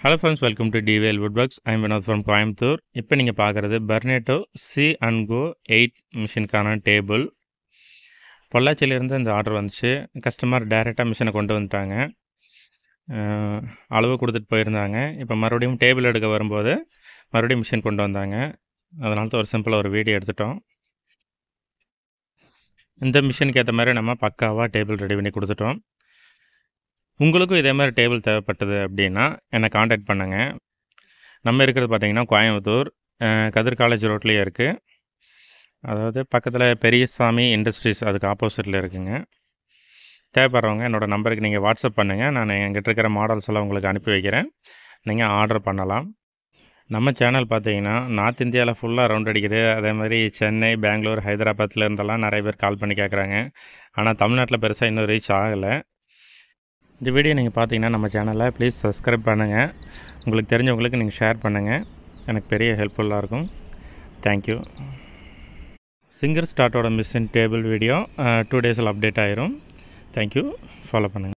Hello friends, welcome to DVL Woodworks. I am Vinod from Coimbatore. இப்போ நீங்கள் பார்க்குறது Berneto C&Go 8 மிஷினுக்கான table. பொள்ளாச்சியிலேருந்து இந்த order வந்துச்சு. கஸ்டமர் டைரெக்டாக மிஷினை கொண்டு வந்துட்டாங்க. அளவு கொடுத்துட்டு போயிருந்தாங்க. இப்போ மறுபடியும் டேபிள் எடுக்க வரும்போது மறுபடியும் மிஷின் கொண்டு வந்தாங்க. அதனால தான் ஒரு சிம்பிளாக ஒரு வீடியோ எடுத்துட்டோம். இந்த மிஷினுக்கு ஏற்ற மாதிரி நம்ம பக்காவாக டேபிள் ரெடி பண்ணி கொடுத்துட்டோம். உங்களுக்கும் இதே மாதிரி டேபிள் தேவைப்பட்டது அப்படின்னா என்னை காண்டாக்ட் பண்ணுங்கள். நம்ம இருக்கிறது பார்த்திங்கன்னா கோயம்புத்தூர் கதிர் காலேஜ் ரோட்லேயே இருக்குது. அதாவது பக்கத்தில் பெரியசாமி இண்டஸ்ட்ரீஸ் அதுக்கு ஆப்போசிட்டில் இருக்குங்க. தேவைப்படுறவங்க என்னோடய நம்பருக்கு நீங்கள் வாட்ஸ்அப் பண்ணுங்கள். நான் எங்கிட்ட இருக்கிற மாடல்ஸ் எல்லாம் உங்களுக்கு அனுப்பி வைக்கிறேன். நீங்கள் ஆர்டர் பண்ணலாம். நம்ம சேனல் பார்த்தீங்கன்னா நார்த் இந்தியாவில் ஃபுல்லாக ரவுண்ட் அடிக்குது. அதே மாதிரி சென்னை, பெங்களூர், ஹைதராபாத்தில் இருந்தெல்லாம் நிறைய பேர் கால் பண்ணி கேட்குறாங்க. ஆனால் தமிழ்நாட்டில் பெருசாக இன்னும் ரீச் ஆகலை. இந்த வீடியோ நீங்கள் பார்த்தீங்கன்னா நம்ம சேனலில் ப்ளீஸ் சப்ஸ்கிரைப் பண்ணுங்கள். உங்களுக்கு தெரிஞ்சவங்களுக்கு நீங்கள் ஷேர் பண்ணுங்கள். எனக்கு பெரிய ஹெல்ப்ஃபுல்லாக இருக்கும். தேங்க்யூ. சிங்கர் ஸ்டார்ட்டோட மிஷின் டேபிள் வீடியோ 2 டேஸில் அப்டேட் ஆயிரும். தேங்க்யூ. ஃபாலோ பண்ணுங்கள்.